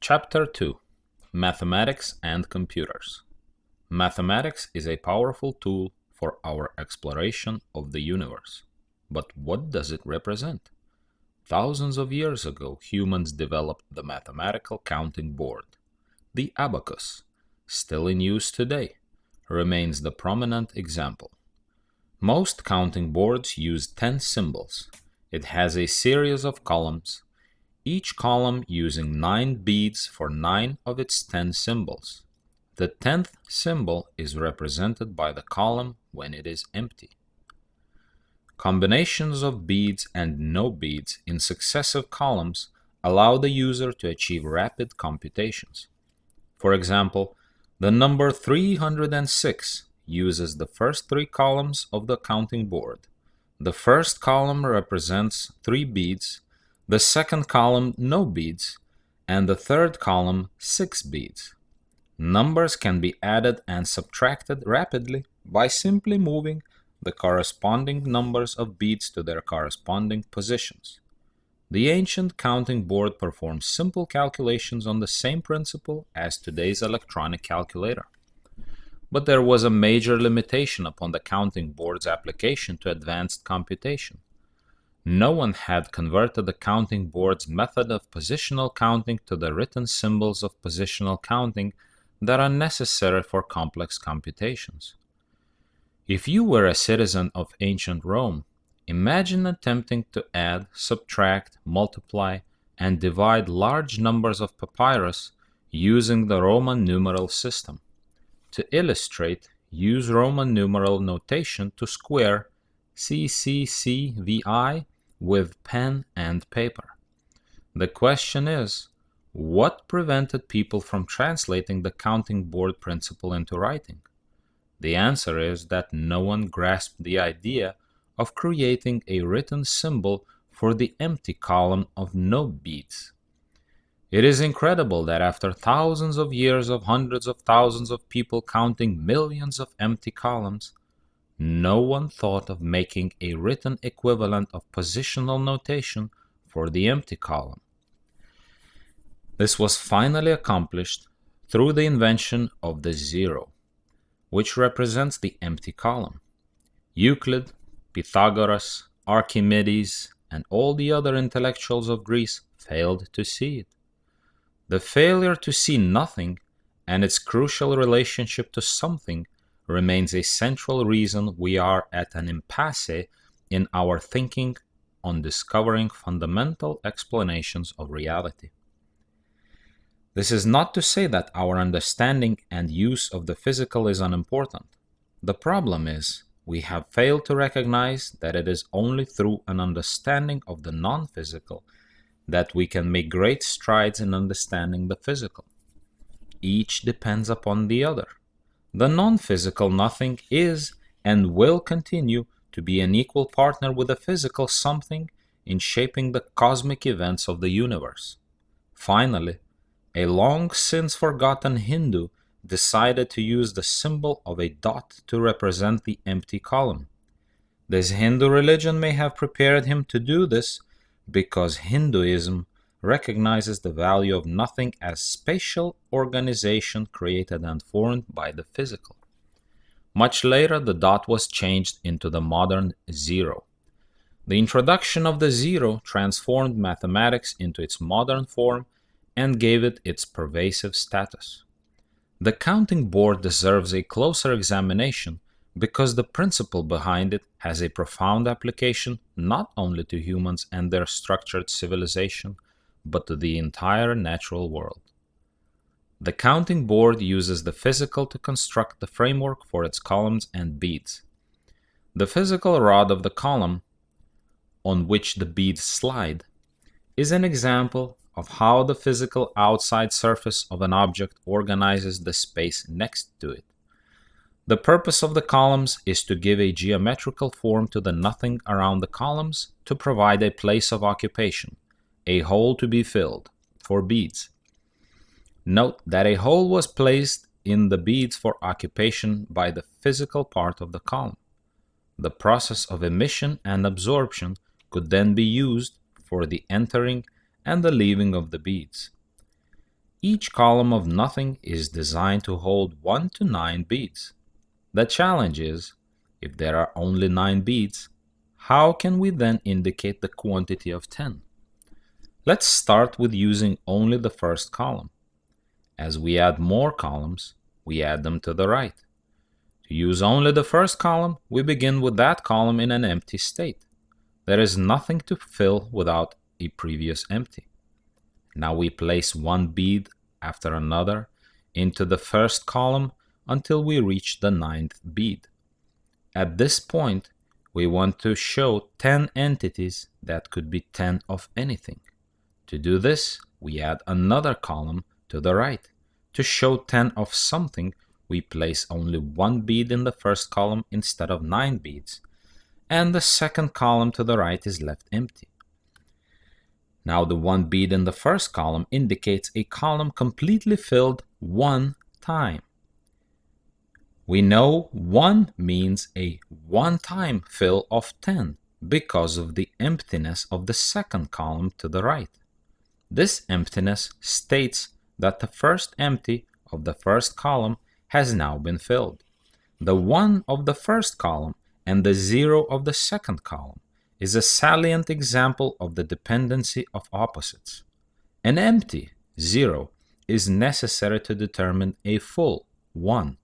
Chapter 2: Mathematics and Computers. Mathematics is a powerful tool for our exploration of the universe. But what does it represent? Thousands of years ago, humans developed the mathematical counting board. The abacus, still in use today, remains the prominent example. Most counting boards use 10 symbols. It has a series of columns, each column using 9 beads for 9 of its 10 symbols. The 10th symbol is represented by the column when it is empty. Combinations of beads and no beads in successive columns allow the user to achieve rapid computations. For example, the number 306 uses the first 3 columns of the counting board. The first column represents 3 beads, the second column no beads, and the third column 6 beads. Numbers can be added and subtracted rapidly by simply moving the corresponding numbers of beads to their corresponding positions. The ancient counting board performed simple calculations on the same principle as today's electronic calculator. But there was a major limitation upon the counting board's application to advanced computation. No one had converted the counting board's method of positional counting to the written symbols of positional counting that are necessary for complex computations. If you were a citizen of ancient Rome, imagine attempting to add, subtract, multiply, and divide large numbers of papyrus using the Roman numeral system. To illustrate, use Roman numeral notation to square CCCVI with pen and paper. The question is, what prevented people from translating the counting board principle into writing? The answer is that no one grasped the idea of creating a written symbol for the empty column of no beads. It is incredible that after thousands of years of hundreds of thousands of people counting millions of empty columns, no one thought of making a written equivalent of positional notation for the empty column. This was finally accomplished through the invention of the zero, which represents the empty column. Euclid, Pythagoras, Archimedes, and all the other intellectuals of Greece failed to see it. The failure to see nothing and its crucial relationship to something remains a central reason we are at an impasse in our thinking on discovering fundamental explanations of reality. This is not to say that our understanding and use of the physical is unimportant. The problem is, we have failed to recognize that it is only through an understanding of the non-physical that we can make great strides in understanding the physical. Each depends upon the other. The non-physical nothing is and will continue to be an equal partner with the physical something in shaping the cosmic events of the universe. Finally, a long since forgotten Hindu decided to use the symbol of a dot to represent the empty column. This Hindu religion may have prepared him to do this because Hinduism recognizes the value of nothing as spatial organization created and formed by the physical. Much later, the dot was changed into the modern zero. The introduction of the zero transformed mathematics into its modern form and gave it its pervasive status. The counting board deserves a closer examination because the principle behind it has a profound application not only to humans and their structured civilization, but to the entire natural world. The counting board uses the physical to construct the framework for its columns and beads. The physical rod of the column, on which the beads slide, is an example of how the physical outside surface of an object organizes the space next to it. The purpose of the columns is to give a geometrical form to the nothing around the columns to provide a place of occupation, a hole to be filled, for beads. Note that a hole was placed in the beads for occupation by the physical part of the column. The process of emission and absorption could then be used for the entering and the leaving of the beads. Each column of nothing is designed to hold 1 to 9 beads. The challenge is, if there are only 9 beads, how can we then indicate the quantity of 10? Let's start with using only the first column. As we add more columns, we add them to the right. To use only the first column, we begin with that column in an empty state. There is nothing to fill without a previous empty. Now we place one bead after another into the first column until we reach the 9th bead. At this point, we want to show 10 entities that could be 10 of anything. To do this, we add another column to the right. To show 10 of something, we place only one bead in the first column instead of 9 beads, and the second column to the right is left empty. Now the one bead in the first column indicates a column completely filled one time. We know 1 means a one-time fill of 10 because of the emptiness of the second column to the right. This emptiness states that the first empty of the first column has now been filled. The 1 of the first column and the 0 of the second column is a salient example of the dependency of opposites. An empty 0 is necessary to determine a full 1.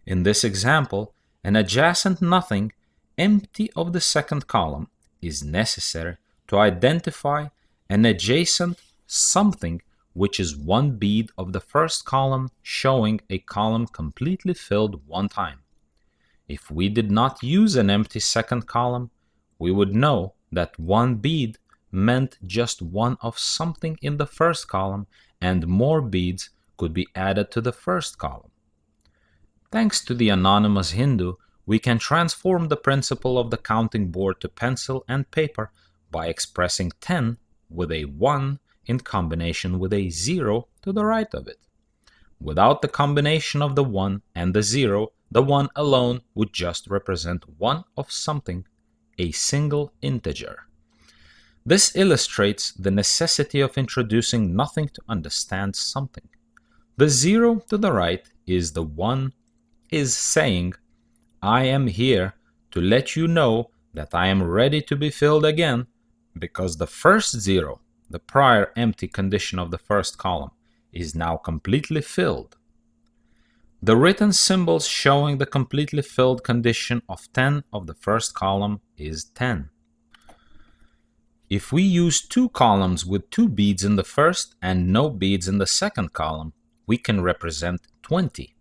In this example, an adjacent nothing empty of the second column is necessary to identify an adjacent something which is one bead of the first column showing a column completely filled one time. If we did not use an empty second column, we would know that one bead meant just one of something in the first column and more beads could be added to the first column. Thanks to the anonymous Hindu, we can transform the principle of the counting board to pencil and paper by expressing 10 with a 1 in combination with a 0 to the right of it. Without the combination of the 1 and the 0, the 1 alone would just represent 1 of something, a single integer. This illustrates the necessity of introducing nothing to understand something. The 0 to the right is the 1 is saying, I am here to let you know that I am ready to be filled again, because the first 0, the prior empty condition of the first column, is now completely filled. The written symbols showing the completely filled condition of 10 of the first column is 10. If we use 2 columns with 2 beads in the first and no beads in the second column, we can represent 20.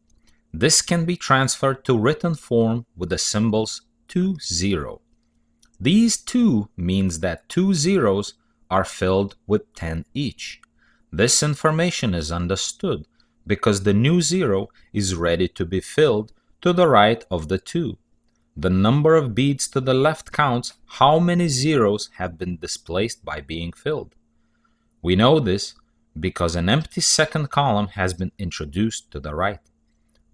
This can be transferred to written form with the symbols 2, 0. These 2 means that 2 zeros are filled with 10 each. This information is understood because the new 0 is ready to be filled to the right of the 2. The number of beads to the left counts how many zeros have been displaced by being filled. We know this because an empty second column has been introduced to the right.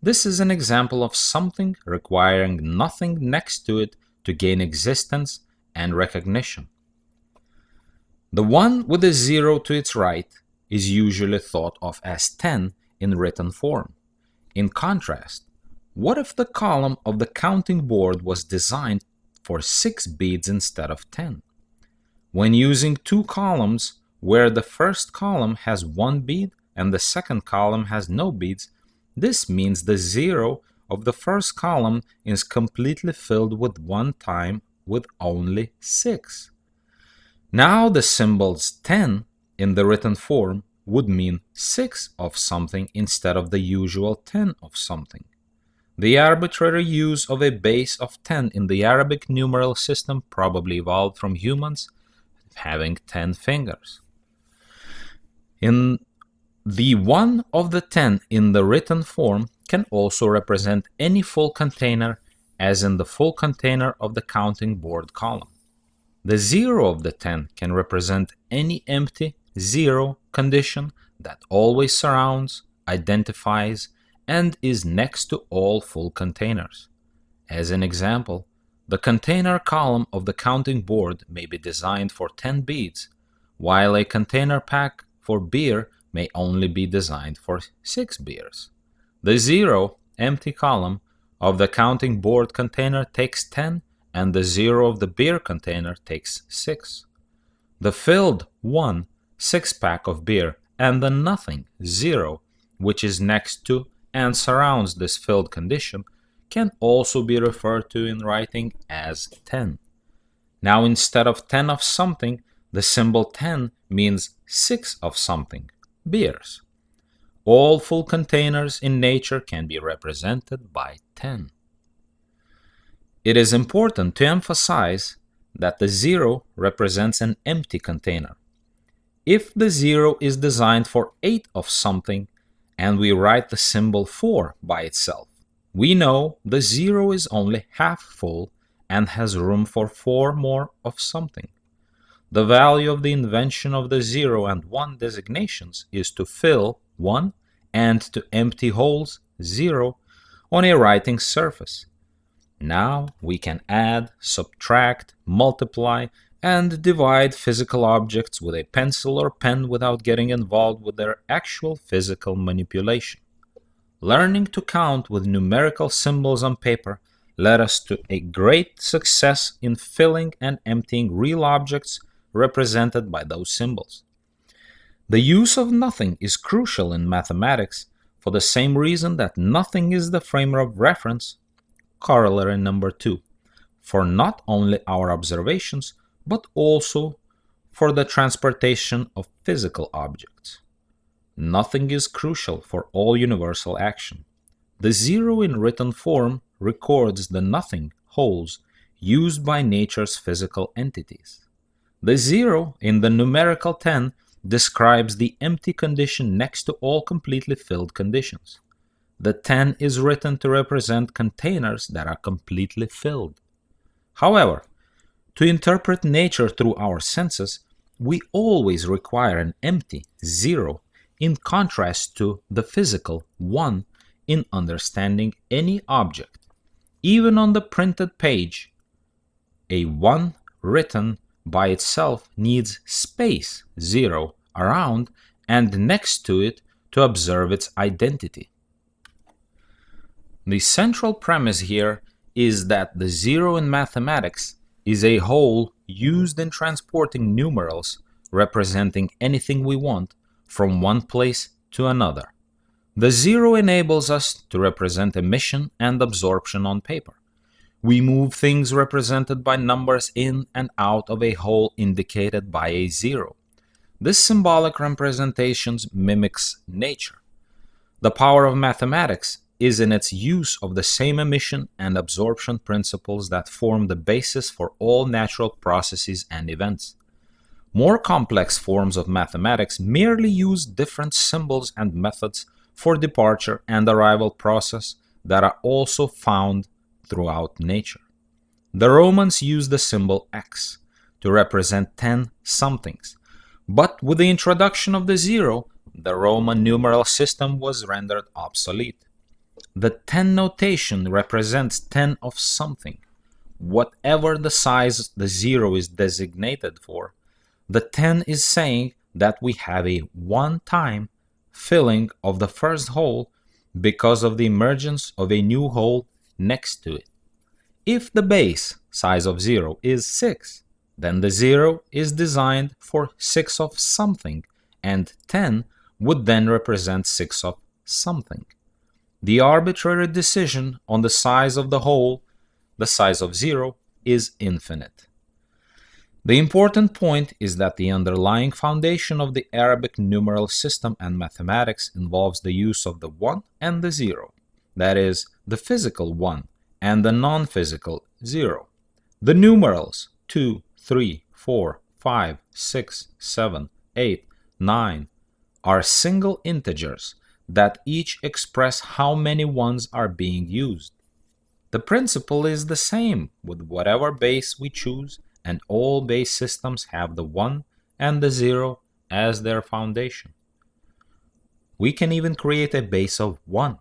This is an example of something requiring nothing next to it to gain existence and recognition. The 1 with a 0 to its right is usually thought of as 10 in written form. In contrast, what if the column of the counting board was designed for 6 beads instead of 10? When using 2 columns where the first column has 1 bead and the second column has no beads, this means the 0 of the first column is completely filled with one time with only 6. Now the symbols 10 in the written form would mean 6 of something instead of the usual 10 of something. The arbitrary use of a base of 10 in the Arabic numeral system probably evolved from humans having 10 fingers. In the 1 of the 10 in the written form can also represent any full container, as in the full container of the counting board column. The 0 of the 10 can represent any empty 0 condition that always surrounds, identifies, and is next to all full containers. As an example, the container column of the counting board may be designed for 10 beads, while a container pack for beer may only be designed for 6 beers. The 0 empty column of the counting board container takes 10, and the 0 of the beer container takes 6. The filled 1 6-pack of beer and the nothing 0, which is next to and surrounds this filled condition, can also be referred to in writing as 10. Now, instead of 10 of something, the symbol 10 means 6 of something, beers. All full containers in nature can be represented by 10. It is important to emphasize that the 0 represents an empty container. If the 0 is designed for 8 of something and we write the symbol 4 by itself, we know the 0 is only half full and has room for 4 more of something. The value of the invention of the 0 and 1 designations is to fill 1 and to empty holes 0 on a writing surface. Now we can add, subtract, multiply, and divide physical objects with a pencil or pen without getting involved with their actual physical manipulation. Learning to count with numerical symbols on paper led us to a great success in filling and emptying real objects represented by those symbols. The use of nothing is crucial in mathematics for the same reason that nothing is the frame of reference, corollary number 2, for not only our observations, but also for the transportation of physical objects. Nothing is crucial for all universal action. The 0 in written form records the nothing holes used by nature's physical entities. The 0 in the numerical 10 describes the empty condition next to all completely filled conditions. The 10 is written to represent containers that are completely filled. However, to interpret nature through our senses, we always require an empty 0 in contrast to the physical 1 in understanding any object. Even on the printed page, a 1 written by itself needs space 0 around and next to it to observe its identity. The central premise here is that the 0 in mathematics is a hole used in transporting numerals representing anything we want from one place to another. The 0 enables us to represent emission and absorption on paper. We move things represented by numbers in and out of a hole indicated by a 0. This symbolic representation mimics nature. The power of mathematics is in its use of the same emission and absorption principles that form the basis for all natural processes and events. More complex forms of mathematics merely use different symbols and methods for departure and arrival process that are also found throughout nature. The Romans used the symbol X to represent 10 somethings, but with the introduction of the 0, the Roman numeral system was rendered obsolete. The 10 notation represents 10 of something. Whatever the size the 0 is designated for, the 10 is saying that we have a one-time filling of the first hole because of the emergence of a new hole next to it. If the base size of 0 is 6, then the 0 is designed for 6 of something, and 10 would then represent 6 of something. The arbitrary decision on the size of the hole, the size of 0, is infinite. The important point is that the underlying foundation of the Arabic numeral system and mathematics involves the use of the 1 and the 0, that is, the physical 1 and the non-physical 0. The numerals 2, 3, 4, 5, 6, 7, 8, 9 are single integers that each express how many ones are being used. The principle is the same with whatever base we choose, and all base systems have the 1 and the 0 as their foundation. We can even create a base of 1.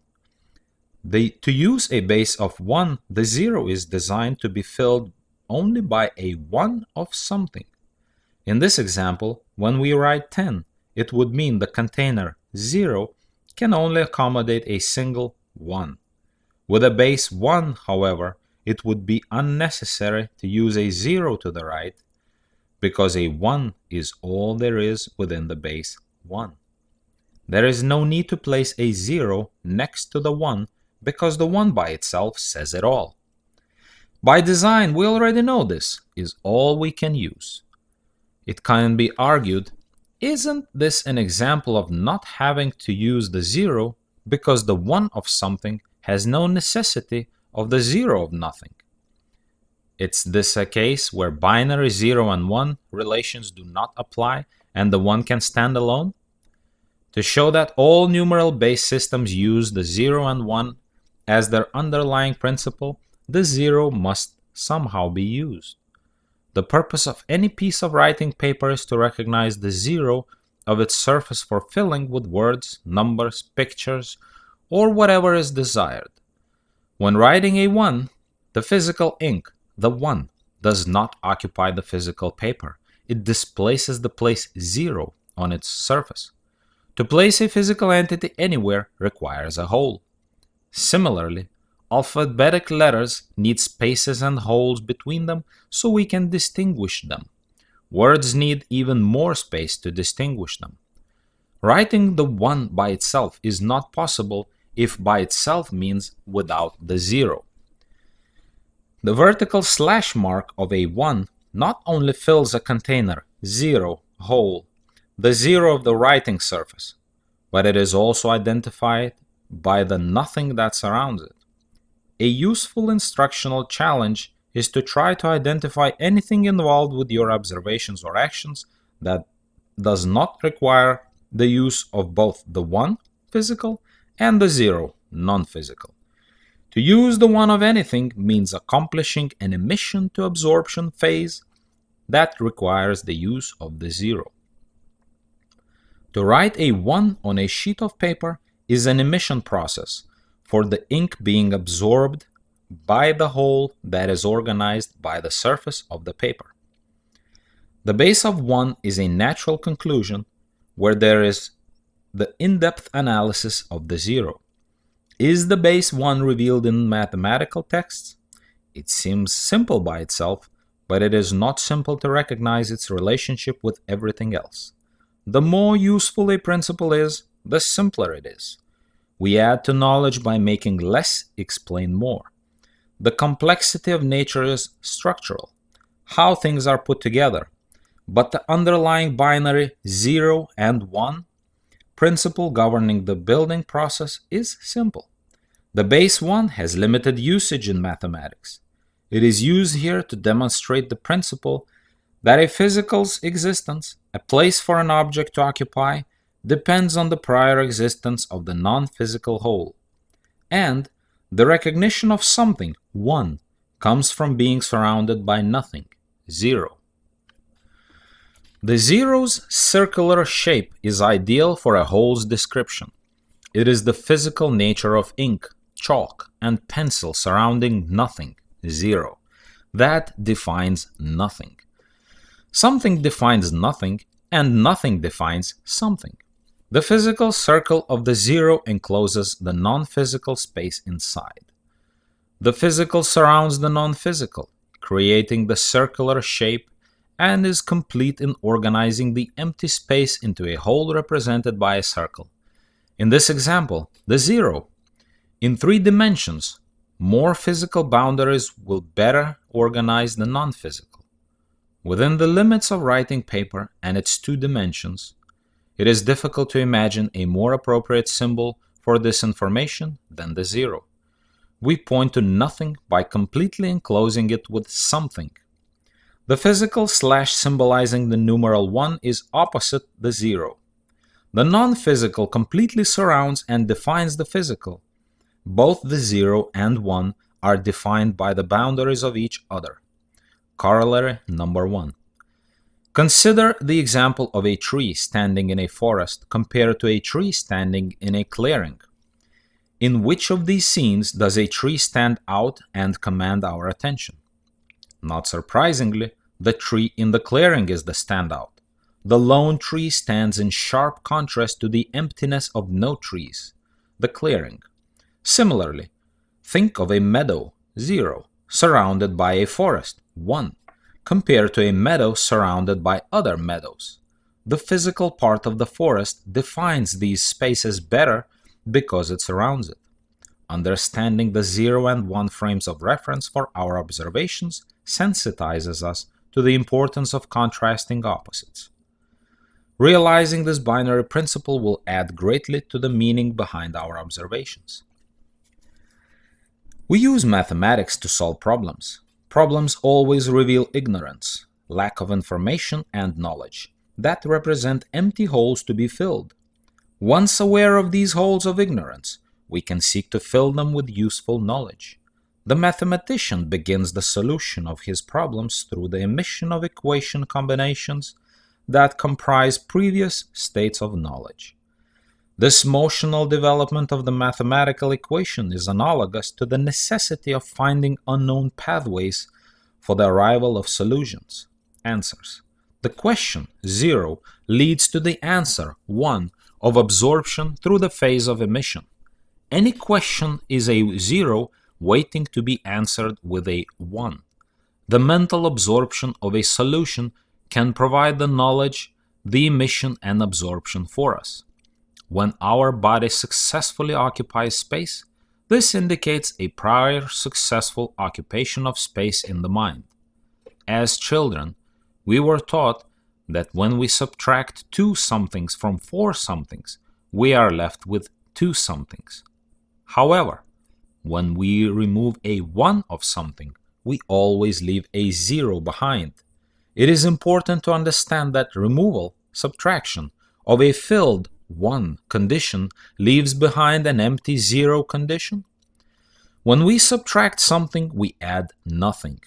To use a base of 1, the 0 is designed to be filled only by a 1 of something. In this example, when we write 10, it would mean the container 0 can only accommodate a single 1. With a base 1, however, it would be unnecessary to use a 0 to the right, because a 1 is all there is within the base 1. There is no need to place a 0 next to the 1, because the 1 by itself says it all. By design, we already know this is all we can use. It can be argued, isn't this an example of not having to use the 0 because the 1 of something has no necessity of the 0 of nothing? Is this a case where binary 0 and 1 relations do not apply and the 1 can stand alone? To show that all numeral-based systems use the 0 and 1 as their underlying principle, the 0 must somehow be used. The purpose of any piece of writing paper is to recognize the 0 of its surface for filling with words, numbers, pictures, or whatever is desired. When writing a 1, the physical ink, the 1, does not occupy the physical paper. It displaces the place 0 on its surface. To place a physical entity anywhere requires a hole. Similarly, alphabetic letters need spaces and holes between them so we can distinguish them. Words need even more space to distinguish them. Writing the 1 by itself is not possible if by itself means without the 0. The vertical slash mark of a 1 not only fills a container 0 hole, the 0 of the writing surface, but it is also identified by the nothing that surrounds it. A useful instructional challenge is to try to identify anything involved with your observations or actions that does not require the use of both the 1 physical and the 0 non-physical. To use the 1 of anything means accomplishing an emission to absorption phase that requires the use of the 0. To write a 1 on a sheet of paper is an emission process for the ink being absorbed by the hole that is organized by the surface of the paper. The base of 1 is a natural conclusion where there is the in-depth analysis of the 0. Is the base 1 revealed in mathematical texts? It seems simple by itself, but it is not simple to recognize its relationship with everything else. The more useful a principle is, the simpler it is. We add to knowledge by making less explain more. The complexity of nature is structural, how things are put together, but the underlying binary 0 and 1 principle governing the building process is simple. The base 1 has limited usage in mathematics. It is used here to demonstrate the principle that a physical's existence, a place for an object to occupy, depends on the prior existence of the non-physical whole. And the recognition of something, 1, comes from being surrounded by nothing, 0. The 0's circular shape is ideal for a whole's description. It is the physical nature of ink, chalk, and pencil surrounding nothing, 0. That defines nothing. Something defines nothing, and nothing defines something. The physical circle of the 0 encloses the non-physical space inside. The physical surrounds the non-physical, creating the circular shape, and is complete in organizing the empty space into a whole represented by a circle. In this example, the 0. In 3 dimensions, more physical boundaries will better organize the non-physical. Within the limits of writing paper and its 2 dimensions, it is difficult to imagine a more appropriate symbol for this information than the 0. We point to nothing by completely enclosing it with something. The physical slash symbolizing the numeral 1 is opposite the 0. The non-physical completely surrounds and defines the physical. Both the 0 and 1 are defined by the boundaries of each other. Corollary number 1. Consider the example of a tree standing in a forest compared to a tree standing in a clearing. In which of these scenes does a tree stand out and command our attention? Not surprisingly, the tree in the clearing is the standout. The lone tree stands in sharp contrast to the emptiness of no trees, the clearing. Similarly, think of a meadow, 0, surrounded by a forest, 1, compared to a meadow surrounded by other meadows. The physical part of the forest defines these spaces better because it surrounds it. Understanding the 0 and 1 frames of reference for our observations sensitizes us to the importance of contrasting opposites. Realizing this binary principle will add greatly to the meaning behind our observations. We use mathematics to solve problems. Problems always reveal ignorance, lack of information, and knowledge that represent empty holes to be filled. Once aware of these holes of ignorance, we can seek to fill them with useful knowledge. The mathematician begins the solution of his problems through the emission of equation combinations that comprise previous states of knowledge. This motional development of the mathematical equation is analogous to the necessity of finding unknown pathways for the arrival of solutions, answers. The question, 0, leads to the answer, 1, of absorption through the phase of emission. Any question is a 0 waiting to be answered with a 1. The mental absorption of a solution can provide the knowledge, the emission, and absorption for us. When our body successfully occupies space, this indicates a prior successful occupation of space in the mind. As children, we were taught that when we subtract 2 somethings from 4 somethings, we are left with 2 somethings. However, when we remove a 1 of something, we always leave a 0 behind. It is important to understand that removal, subtraction, of a filled 1 condition leaves behind an empty 0 condition. When we subtract something, we add nothing.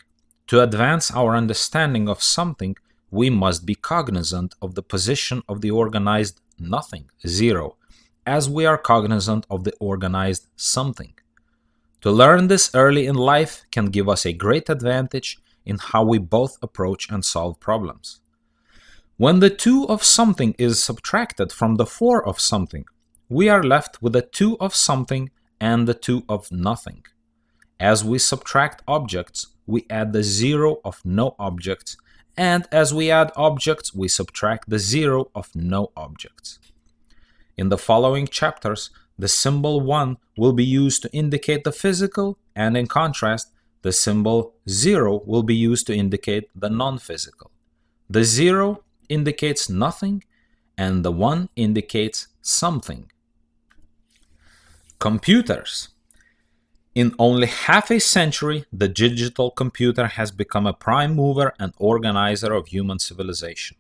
To advance our understanding of something, we must be cognizant of the position of the organized nothing, 0, as we are cognizant of the organized something. To learn this early in life can give us a great advantage in how we both approach and solve problems. When the 2 of something is subtracted from the 4 of something, we are left with the 2 of something and the 2 of nothing. As we subtract objects, we add the 0 of no objects, and as we add objects, we subtract the 0 of no objects. In the following chapters, the symbol 1 will be used to indicate the physical, and in contrast, the symbol 0 will be used to indicate the non-physical. The 0 indicates nothing, and the 1 indicates something. Computers. In only half a century, the digital computer has become a prime mover and organizer of human civilization.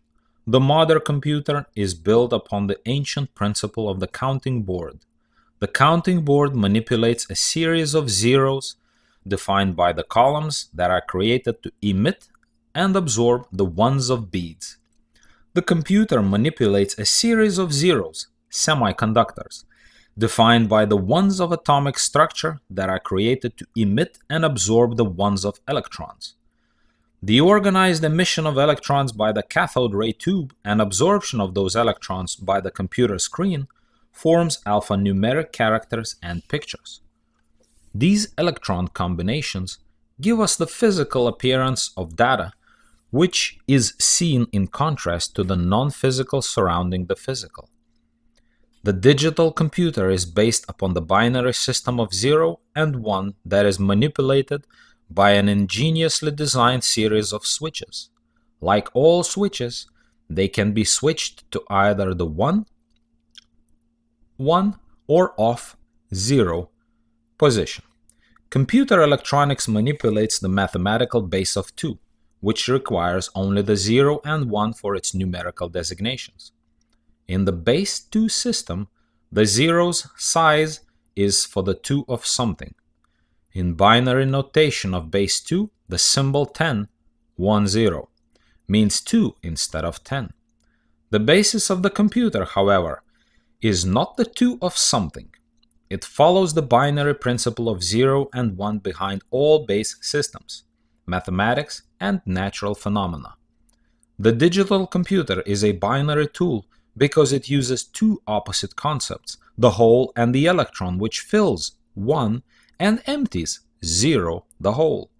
The modern computer is built upon the ancient principle of the counting board. The counting board manipulates a series of zeros defined by the columns that are created to emit and absorb the ones of beads. The computer manipulates a series of zeros, semiconductors, defined by the ones of atomic structure that are created to emit and absorb the ones of electrons. The organized emission of electrons by the cathode ray tube and absorption of those electrons by the computer screen forms alphanumeric characters and pictures. These electron combinations give us the physical appearance of data, which is seen in contrast to the non-physical surrounding the physical. The digital computer is based upon the binary system of 0 and 1 that is manipulated by an ingeniously designed series of switches. Like all switches, they can be switched to either the 1 or off 0 position. Computer electronics manipulates the mathematical base of 2, which requires only the 0 and 1 for its numerical designations. In the base 2 system, the zero's size is for the 2 of something. In binary notation of base 2, the symbol 10, 1, 0, means 2 instead of 10. The basis of the computer, however, is not the 2 of something. It follows the binary principle of 0 and 1 behind all base systems, mathematics, and natural phenomena. The digital computer is a binary tool because it uses two opposite concepts, the whole and the electron, which fills 1 and empties 0, the whole.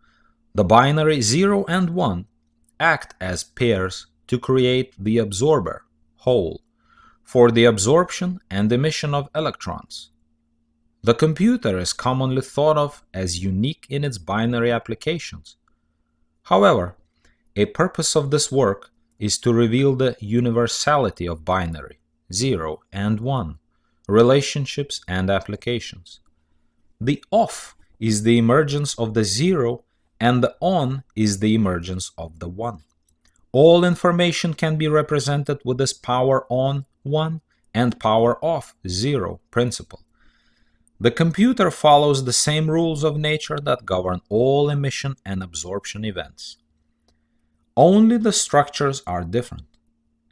The binary 0 and 1 act as pairs to create the absorber, whole, for the absorption and emission of electrons. The computer is commonly thought of as unique in its binary applications. However, a purpose of this work is to reveal the universality of binary, 0 and 1, relationships and applications. The off is the emergence of the 0 and the on is the emergence of the 1. All information can be represented with this power on 1 and power off 0 principle. The computer follows the same rules of nature that govern all emission and absorption events. Only the structures are different.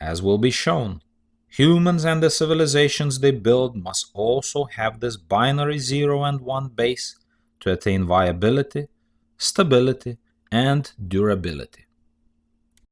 As will be shown, humans and the civilizations they build must also have this binary 0 and 1 base to attain viability, stability, and durability.